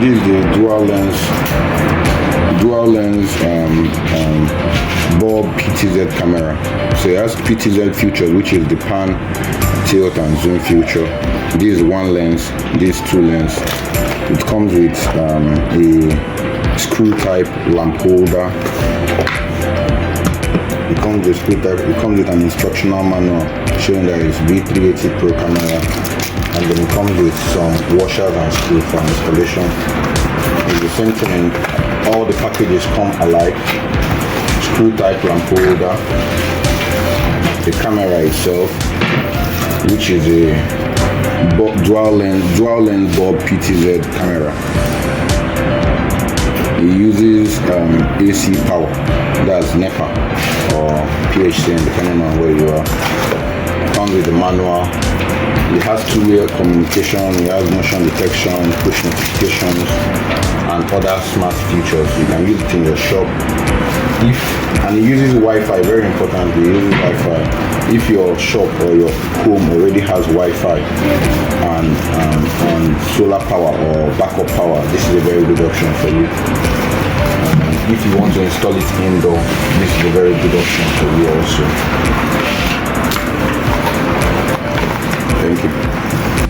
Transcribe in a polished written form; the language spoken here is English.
this is the dual lens bulb PTZ camera. So it has PTZ feature, which is the pan, tilt and zoom feature. This is one lens, this two lens. It comes with a screw type lamp holder. It comes with an instructional manual showing that it's V380 Pro camera, and then it comes with some washers and screws for installation. It's the same thing. All the packages come alike. Screw type lamp holder, the camera itself, which is a dual lens bulb PTZ camera. It uses AC power, that's NEPA or PHCN depending on where you are. It comes with the manual. It has two-way communication, it has motion detection, push notifications, and other smart features. You can use it in your shop. And it uses Wi-Fi, very importantly, it uses Wi-Fi. If your shop or your home already has Wi-Fi and solar power or backup power, this is a very good option for you. If you want to install it indoor, this is a very good option for you also.